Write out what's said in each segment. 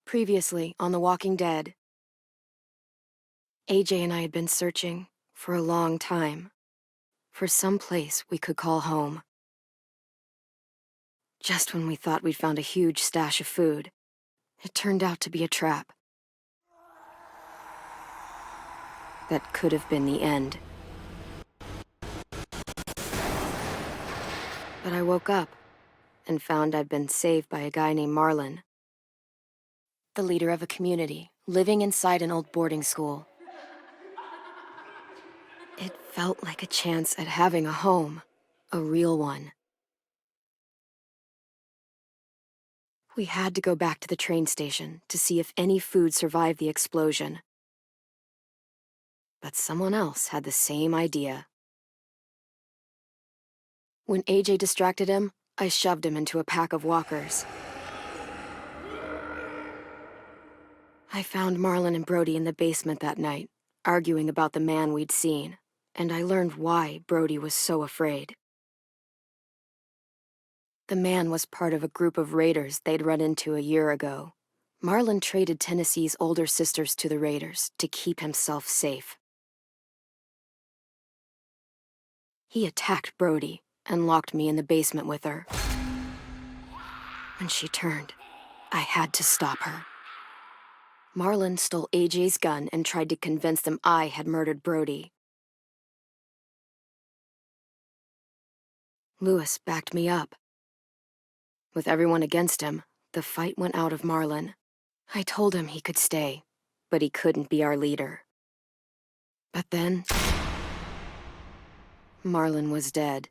Previously on The Walking Dead, AJ and I had been searching for a long time for some place we could call home. Just when we thought we'd found a huge stash of food, it turned out to be a trap. That could have been the end. But I woke up and found I'd been saved by a guy named Marlon, the leader of a community living inside an old boarding school. It felt like a chance at having a home, a real one. We had to go back to the train station to see if any food survived the explosion. But someone else had the same idea. When AJ distracted him, I shoved him into a pack of walkers. I found Marlon and Brody in the basement that night, arguing about the man we'd seen, and I learned why Brody was so afraid. The man was part of a group of raiders they'd run into a year ago. Marlon traded Tennessee's older sisters to the raiders to keep himself safe. He attacked Brody and locked me in the basement with her. When she turned, I had to stop her. Marlon stole AJ's gun and tried to convince them I had murdered Brody. Lewis backed me up. With everyone against him, the fight went out of Marlon. I told him he could stay, but he couldn't be our leader. But then, Marlon was dead,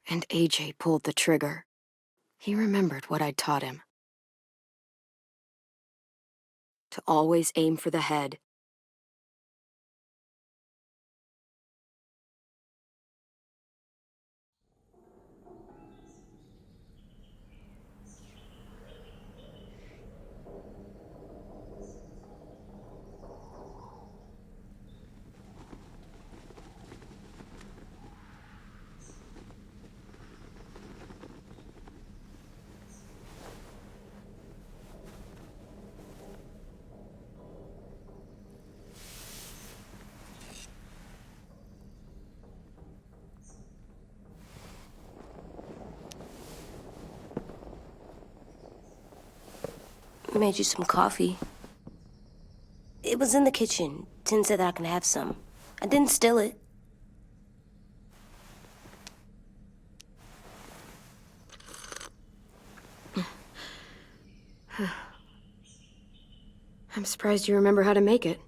and AJ pulled the trigger. He remembered what I'd taught him. To always aim for the head. I made you some coffee. It was in the kitchen. Tin said that I can have some. I didn't steal it. I'm surprised you remember how to make it.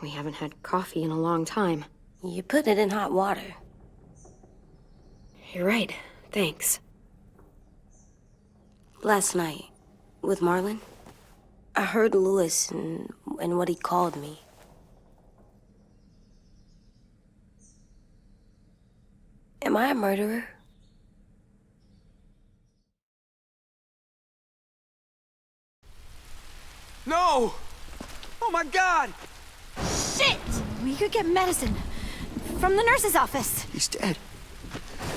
We haven't had coffee in a long time. You put it in hot water. You're right. Thanks. Last night, with Marlon, I heard Lewis and what he called me. Am I a murderer? No! Oh my God! Shit! We could get medicine from the nurse's office. He's dead.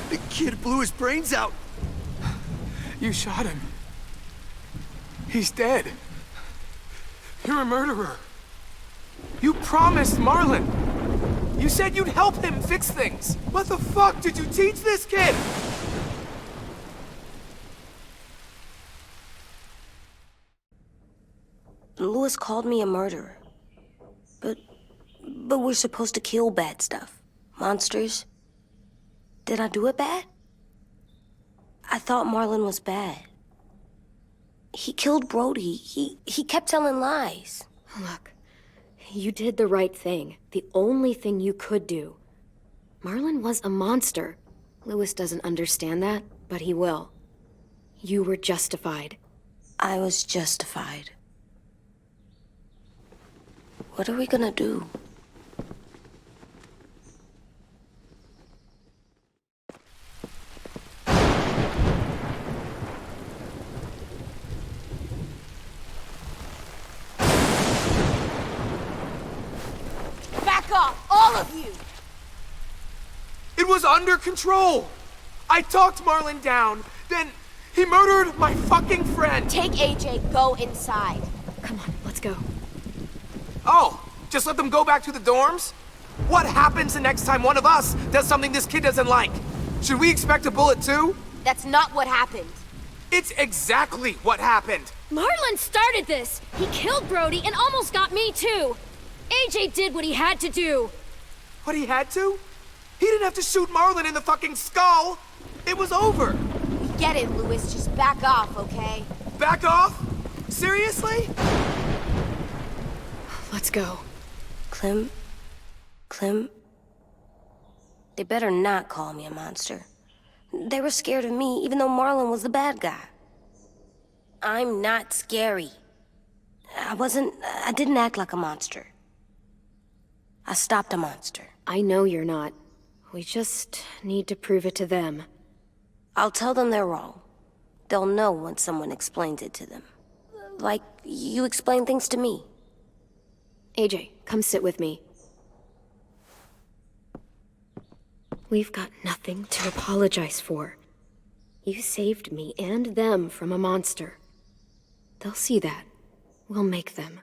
The kid blew his brains out. You shot him. He's dead. You're a murderer. You promised Marlon. You said you'd help him fix things. What the fuck did you teach this kid? Lewis called me a murderer. But we're supposed to kill bad stuff. Monsters. Did I do it bad? I thought Marlon was bad. He killed Brody. He kept telling lies. Look, you did the right thing. The only thing you could do. Marlon was a monster. Lewis doesn't understand that, but he will. You were justified. I was justified. What are we gonna do? Back off, all of you! It was under control. I talked Marlon down, then he murdered my fucking friend. Take AJ, go inside. Come on, let's go. Oh, just let them go back to the dorms? What happens the next time one of us does something this kid doesn't like? Should we expect a bullet too? That's not what happened. It's exactly what happened. Marlon started this! He killed Brody and almost got me too! AJ did what he had to do! What he had to? He didn't have to shoot Marlon in the fucking skull. It was over. Get it, Louis. Just back off, okay? Back off? Seriously? Let's go. Clem? They better not call me a monster. They were scared of me, even though Marlon was the bad guy. I'm not scary. I didn't act like a monster. I stopped a monster. I know you're not. We just need to prove it to them. I'll tell them they're wrong. They'll know when someone explains it to them. Like you explain things to me. AJ, come sit with me. We've got nothing to apologize for. You saved me and them from a monster. They'll see that. We'll make them.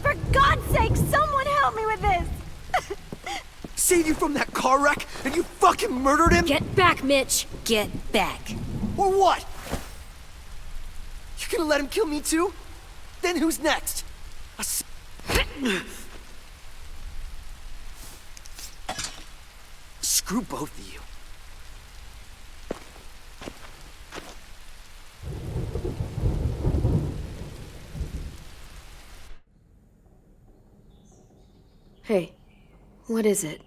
For God's sake, someone help me with this! Saved you from that car wreck and you fucking murdered him? Get back, Mitch! Get back. Or what? You gonna let him kill me too? Then who's next? Screw both of you. Hey, what is it?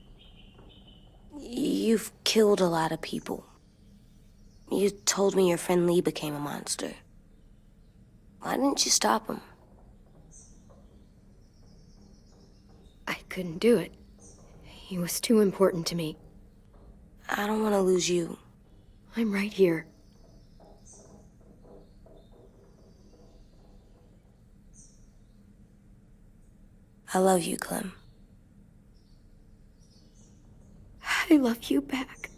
You've killed a lot of people. You told me your friend Lee became a monster. Why didn't you stop him? I couldn't do it. He was too important to me. I don't want to lose you. I'm right here. I love you, Clem. I love you back.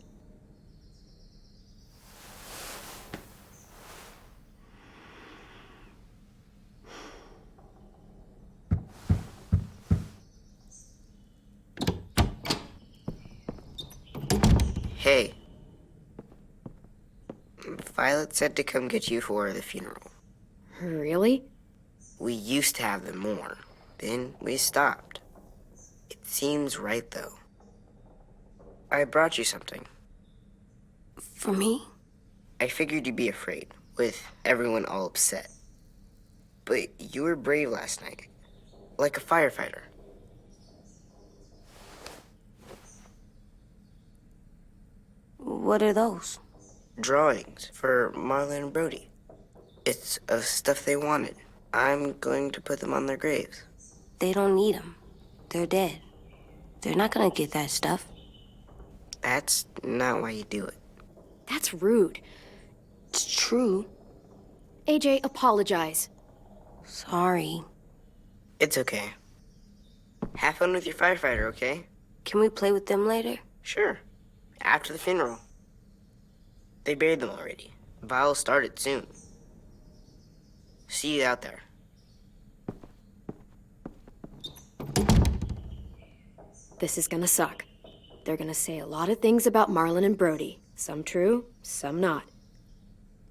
Hey. Violet said to come get you for the funeral. Really? We used to have them more. Then we stopped. It seems right, though. I brought you something. For me? I figured you'd be afraid, with everyone all upset. But you were brave last night. Like a firefighter. What are those? Drawings for Marlon and Brody. It's of stuff they wanted. I'm going to put them on their graves. They don't need them. They're dead. They're not gonna get that stuff. That's not why you do it. That's rude. It's true. AJ, apologize. Sorry. It's okay. Have fun with your firefighter, okay? Can we play with them later? Sure. After the funeral. They buried them already. Vile started soon. See you out there. This is gonna suck. They're gonna say a lot of things about Marlon and Brody. Some true, some not.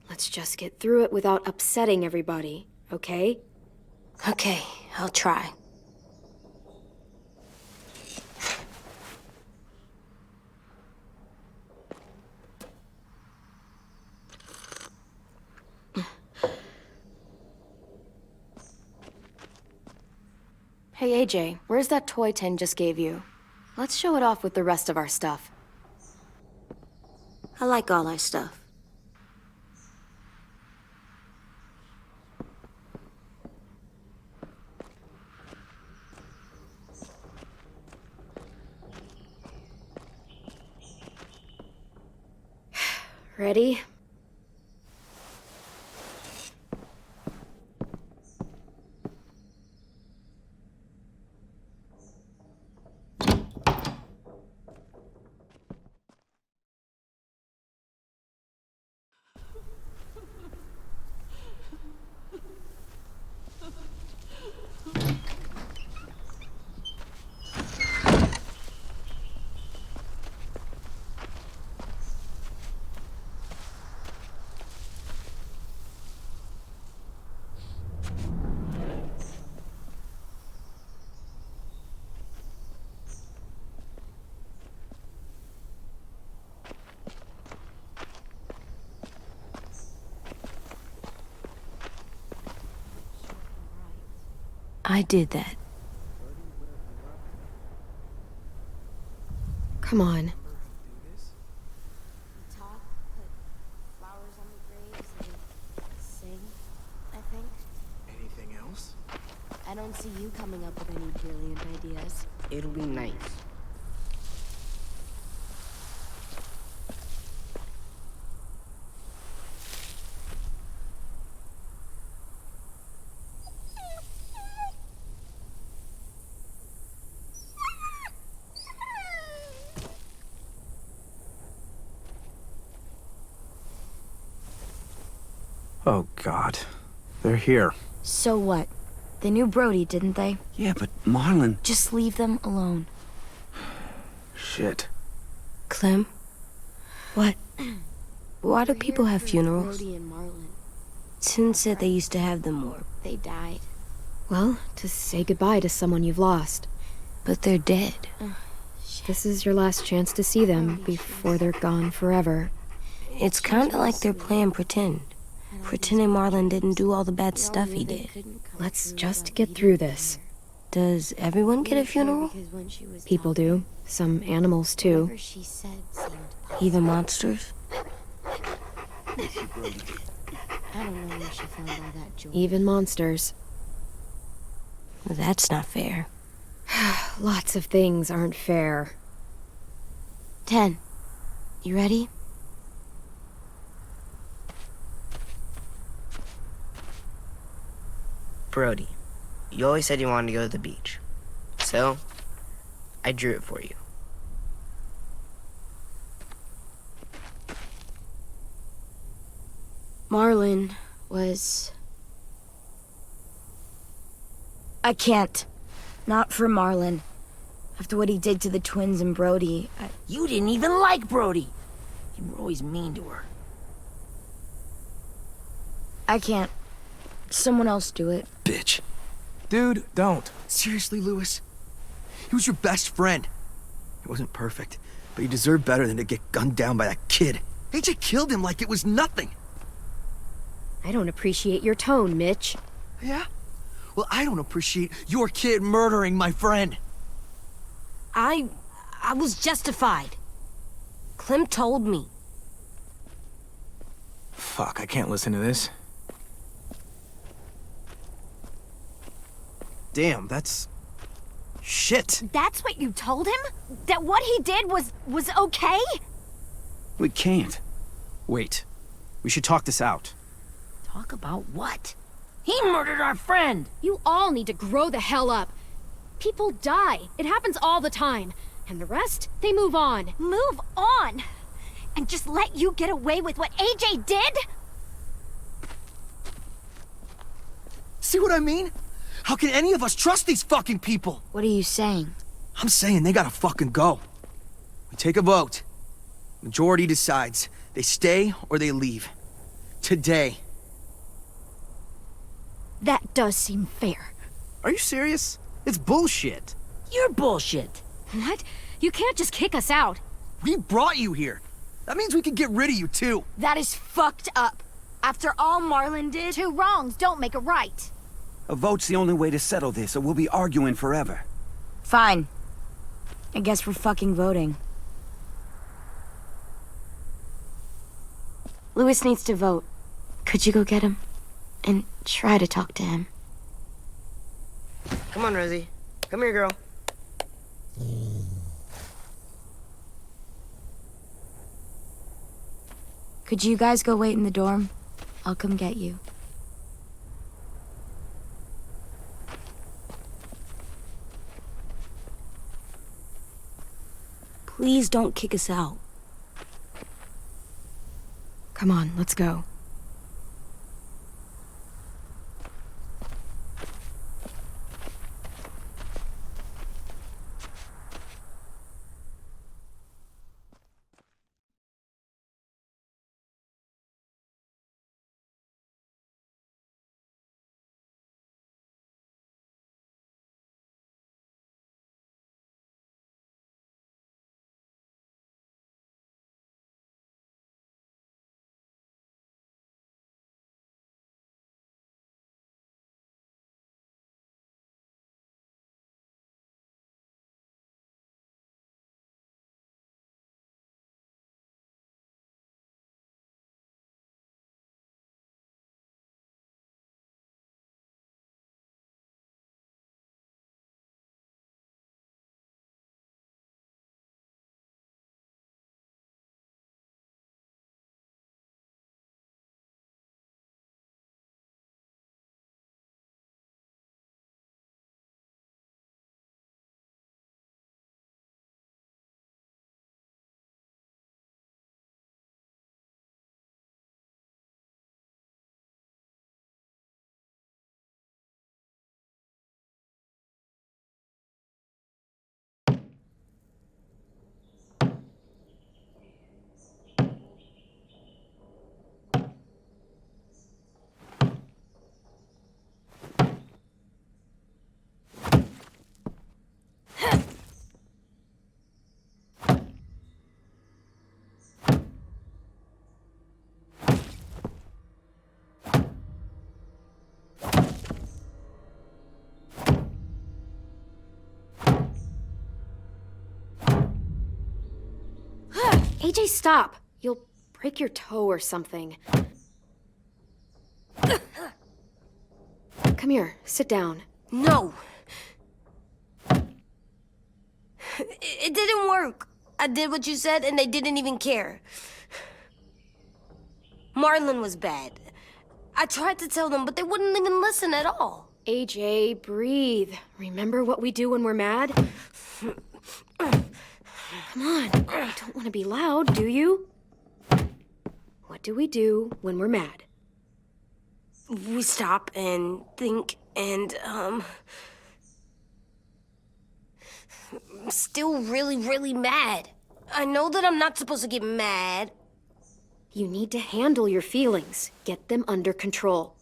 Let's just get through it without upsetting everybody, okay? Okay, I'll try. Hey AJ, where's that toy Tin just gave you? Let's show it off with the rest of our stuff. I like all our stuff. Ready? I did that. Come on. Talk, put flowers on the graves, and sing, I think. Anything else? I don't see you coming up with any brilliant ideas. It'll be nice. Oh, God. They're here. So what? They knew Brody, didn't they? Yeah, but Marlon... Just leave them alone. Shit. Clem? What? Why do people have funerals? Brody and Marlon. Sin said they used to have them more, They died. Well, to say goodbye to someone you've lost. but they're dead. This is your last chance to see them before they're gone forever. It's kind of like they're playing pretend. Pretending Marlon didn't do all the bad stuff he did. Let's just get through this. Does everyone get a funeral? People do. Some animals, too. Even monsters? I don't know where she found all that joy. Even monsters. That's not fair. Lots of things aren't fair. 10. You ready? Brody, you always said you wanted to go to the beach. So, I drew it for you. Marlon was... I can't. Not for Marlon. After what he did to the twins and Brody, You didn't even like Brody. You were always mean to her. I can't. Someone else do it. Bitch. Dude, don't. Seriously, Lewis? He was your best friend. He wasn't perfect, but he deserved better than to get gunned down by that kid. AJ killed him like it was nothing. I don't appreciate your tone, Mitch. Yeah? Well, I don't appreciate your kid murdering my friend. I was justified. Clem told me. Fuck, I can't listen to this. Damn, that's... shit. That's what you told him? That what he did was okay? We can't. Wait. We should talk this out. Talk about what? He murdered our friend. You all need to grow the hell up. People die. It happens all the time. And the rest, they move on. Move on? And just let you get away with what AJ did? See what I mean? How can any of us trust these fucking people? What are you saying? I'm saying they gotta fucking go. We take a vote. Majority decides. They stay or they leave. Today. That does seem fair. Are you serious? It's bullshit. You're bullshit. What? You can't just kick us out. We brought you here. That means we can get rid of you too. That is fucked up. After all Marlon did, Two wrongs don't make a right. A vote's the only way to settle this, or we'll be arguing forever. Fine. I guess we're fucking voting. Lewis needs to vote. Could you go get him? And try to talk to him. Come on, Rosie. Come here, girl. Could you guys go wait in the dorm? I'll come get you. Please don't kick us out. Come on, let's go. AJ, stop. You'll break your toe or something. Come here, sit down. No. It didn't work. I did what you said and they didn't even care. Marlon was bad. I tried to tell them, but they wouldn't even listen at all. AJ, breathe. Remember what we do when we're mad? Come on, you don't want to be loud, do you? What do we do when we're mad? We stop and think and, I'm still really, really mad. I know that I'm not supposed to get mad. You need to handle your feelings. Get them under control.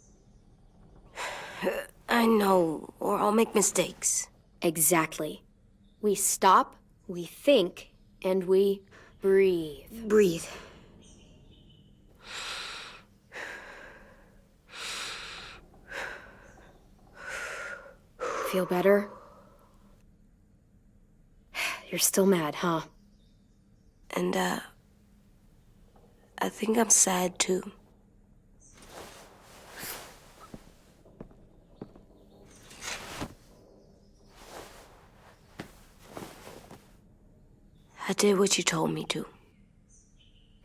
I know, or I'll make mistakes. Exactly. We stop, we think, and we breathe. Breathe. Feel better? You're still mad, huh? And, I think I'm sad too. I did what you told me to.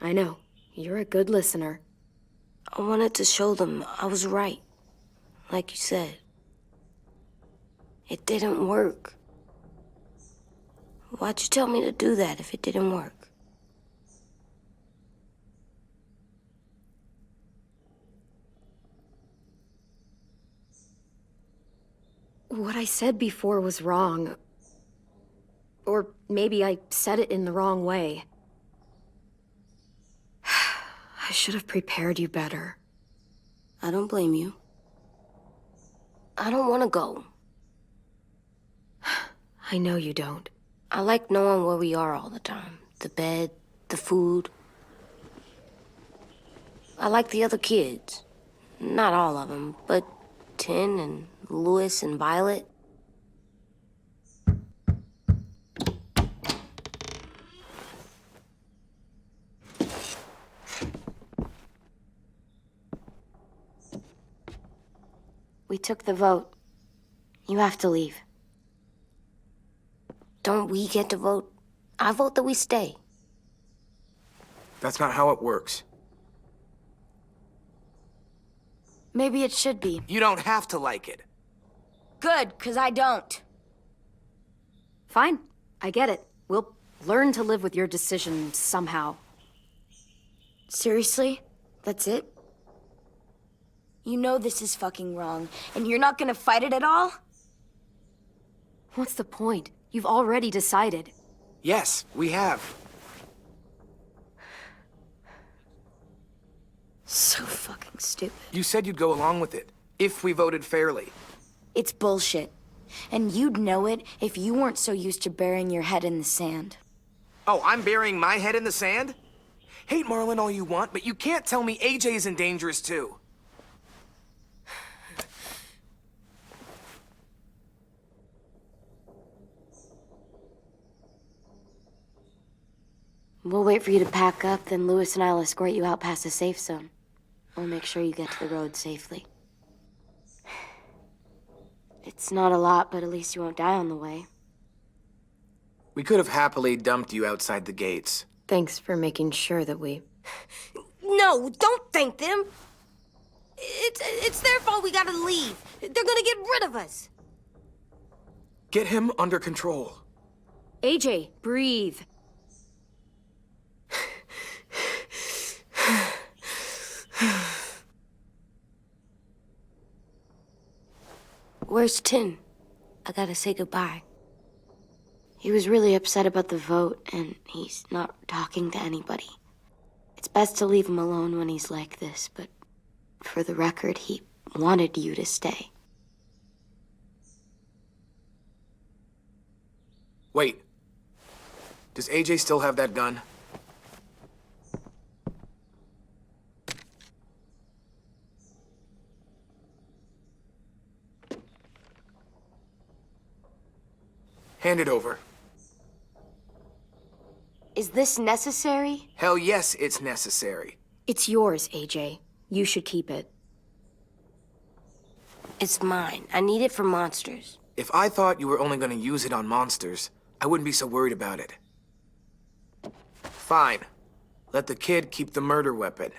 I know. You're a good listener. I wanted to show them I was right. Like you said. It didn't work. Why'd you tell me to do that if it didn't work? What I said before was wrong. Or maybe I said it in the wrong way. I should have prepared you better. I don't blame you. I don't want to go. I know you don't. I like knowing where we are all the time. The bed, the food. I like the other kids. Not all of them, but Tin and Louis and Violet. We took the vote. You have to leave. Don't we get to vote? I vote that we stay. That's not how it works. Maybe it should be. You don't have to like it. Good, 'cause I don't. Fine. I get it. We'll learn to live with your decision somehow. Seriously? That's it? You know this is fucking wrong, and you're not gonna fight it at all? What's the point? You've already decided. Yes, we have. So fucking stupid. You said you'd go along with it, if we voted fairly. It's bullshit. And you'd know it if you weren't so used to burying your head in the sand. Oh, I'm burying my head in the sand? Hate Marlon all you want, but you can't tell me AJ isn't dangerous too. We'll wait for you to pack up, then Louis and I'll escort you out past the safe zone. We'll make sure you get to the road safely. It's not a lot, but at least you won't die on the way. We could have happily dumped you outside the gates. Thanks for making sure that we... No, don't thank them. It's their fault we gotta leave. They're gonna get rid of us. Get him under control. AJ, breathe. Where's Tin? I gotta say goodbye. He was really upset about the vote, and he's not talking to anybody. It's best to leave him alone when he's like this, but for the record, he wanted you to stay. Wait. Does AJ still have that gun? Hand it over. Is this necessary? Hell yes, it's necessary. It's yours, AJ. You should keep it. It's mine. I need it for monsters. If I thought you were only gonna use it on monsters, I wouldn't be so worried about it. Fine. Let the kid keep the murder weapon.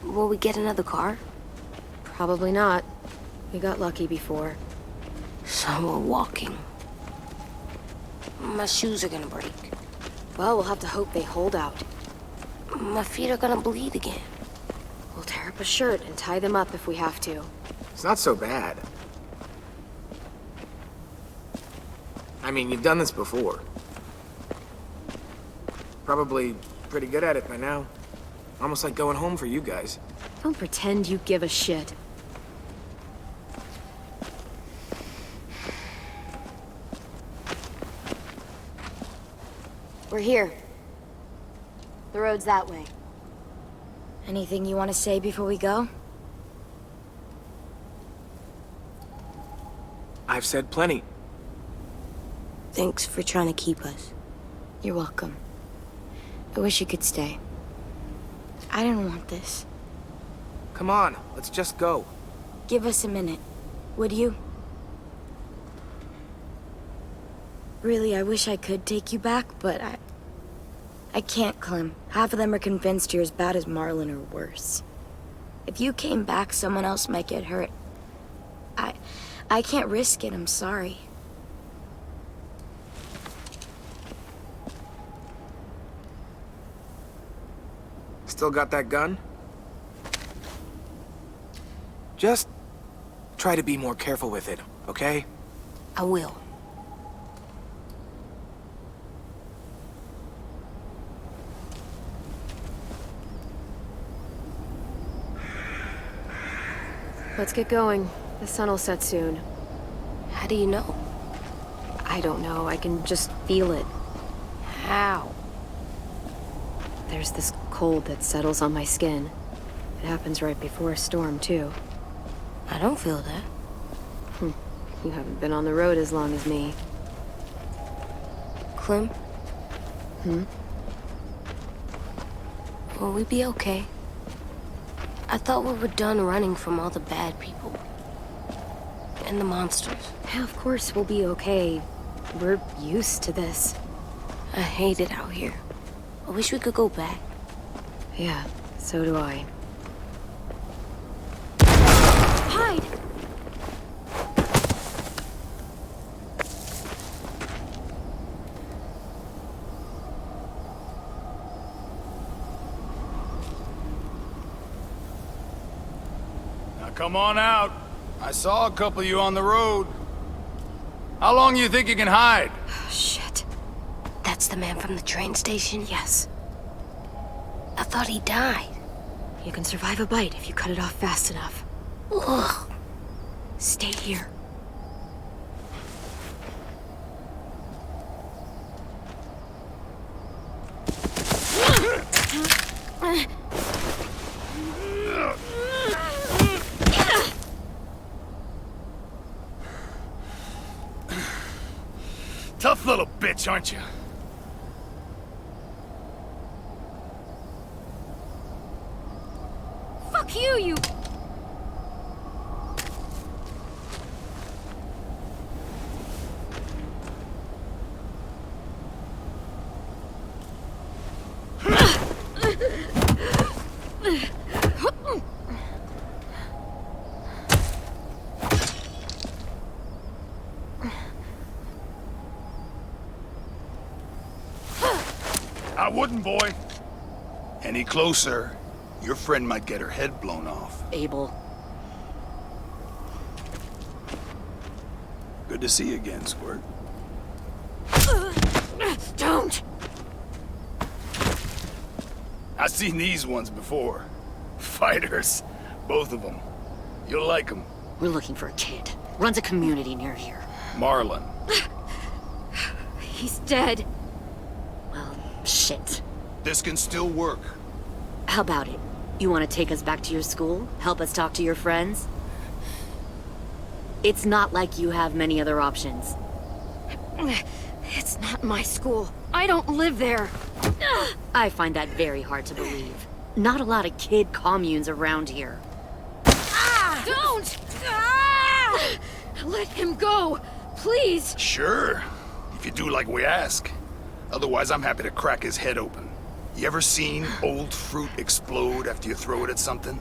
Will we get another car? Probably not. We got lucky before. So we're walking. My shoes are gonna break. Well, we'll have to hope they hold out. My feet are gonna bleed again. We'll tear up a shirt and tie them up if we have to. It's not so bad. I mean, you've done this before. Probably pretty good at it by now. Almost like going home for you guys. Don't pretend you give a shit. We're here. The road's that way. Anything you want to say before we go? I've said plenty. Thanks for trying to keep us. You're welcome. I wish you could stay. I didn't want this. Come on, let's just go. Give us a minute, would you? Really, I wish I could take you back, but I can't, Clem. Half of them are convinced you're as bad as Marlon or worse. If you came back, someone else might get hurt. I can't risk it, I'm sorry. Still got that gun? Just try to be more careful with it, okay? I will. Let's get going. The sun will set soon. How do you know? I don't know. I can just feel it. How? There's this cold that settles on my skin. It happens right before a storm, too. I don't feel that. You haven't been on the road as long as me. Clem? Will we be okay? I thought we were done running from all the bad people. And the monsters. Yeah, of course we'll be okay. We're used to this. I hate it out here. I wish we could go back. Yeah, so do I. Hide! Now come on out. I saw a couple of you on the road. How long you think you can hide? Shit. That's the man from the train station? Yes. I thought he died. You can survive a bite if you cut it off fast enough. Ugh. Stay here. Tough little bitch, aren't you? Fuck you, you... I wouldn't, boy. Any closer, your friend might get her head blown off. Abel. Good to see you again, Squirt. Don't! I've seen these ones before. Fighters. Both of them. You'll like them. We're looking for a kid. Runs a community near here. Marlon. He's dead. Well, shit. This can still work. How about it? You want to take us back to your school? Help us talk to your friends? It's not like you have many other options. It's not my school. I don't live there. I find that very hard to believe. Not a lot of kid communes around here. Don't! Let him go, please. Sure. If you do like we ask. Otherwise, I'm happy to crack his head open. You ever seen old fruit explode after you throw it at something?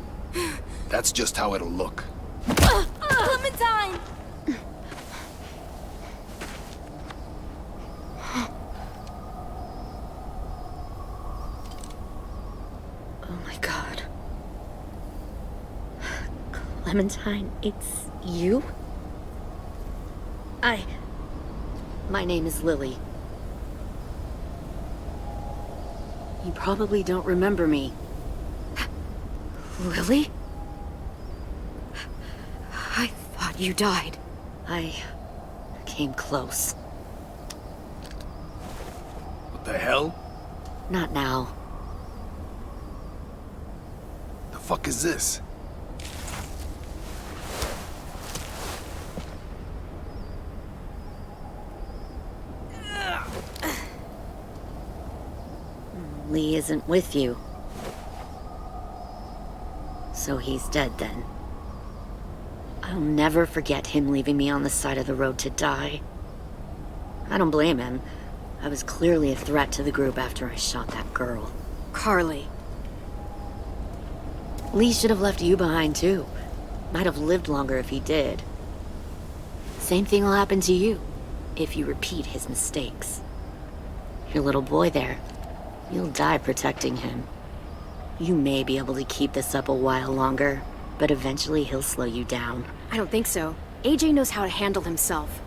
That's just how it'll look. Clementine! Oh my god. Clementine, it's you? My name is Lily. You probably don't remember me. Lily? I thought you died. I came close. What the hell? Not now. The fuck is this? Lee isn't with you. So he's dead then. I'll never forget him leaving me on the side of the road to die. I don't blame him. I was clearly a threat to the group after I shot that girl. Carly. Lee should have left you behind too. Might have lived longer if he did. Same thing will happen to you, if you repeat his mistakes. Your little boy there, you'll die protecting him. You may be able to keep this up a while longer, but eventually he'll slow you down. I don't think so. AJ knows how to handle himself.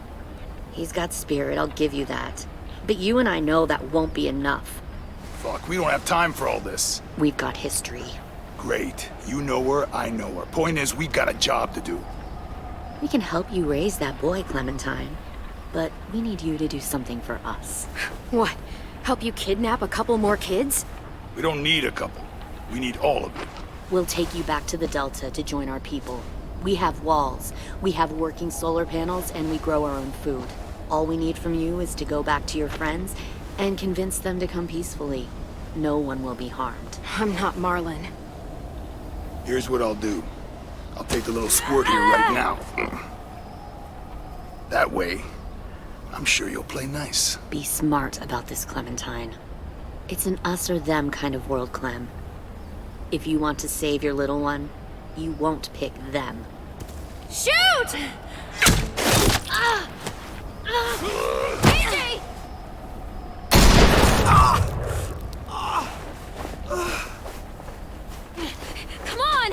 He's got spirit, I'll give you that. But you and I know that won't be enough. Fuck, we don't have time for all this. We've got history. Great. You know her, I know her. Point is, we've got a job to do. We can help you raise that boy, Clementine. But we need you to do something for us. What? Help you kidnap a couple more kids? We don't need a couple. We need all of it. We'll take you back to the Delta to join our people. We have walls, we have working solar panels, and we grow our own food. All we need from you is to go back to your friends and convince them to come peacefully. No one will be harmed. I'm not Marlon. Here's what I'll do. I'll take the little squirt here right now. That way, I'm sure you'll play nice. Be smart about this, Clementine. It's an us or them kind of world, Clem. If you want to save your little one, you won't pick them. Shoot! AJ! Come on!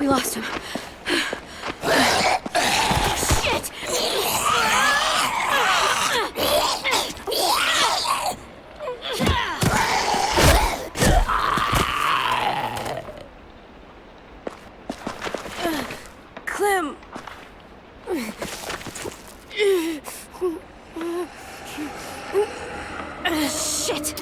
We lost him. Shit! Clem. Shit!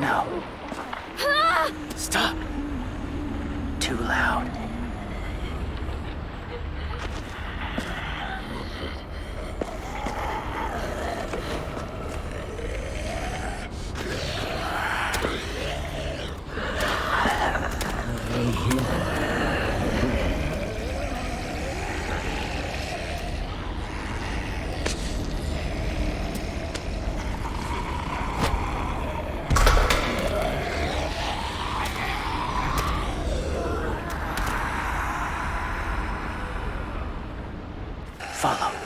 No. Stop. Too loud. Follow.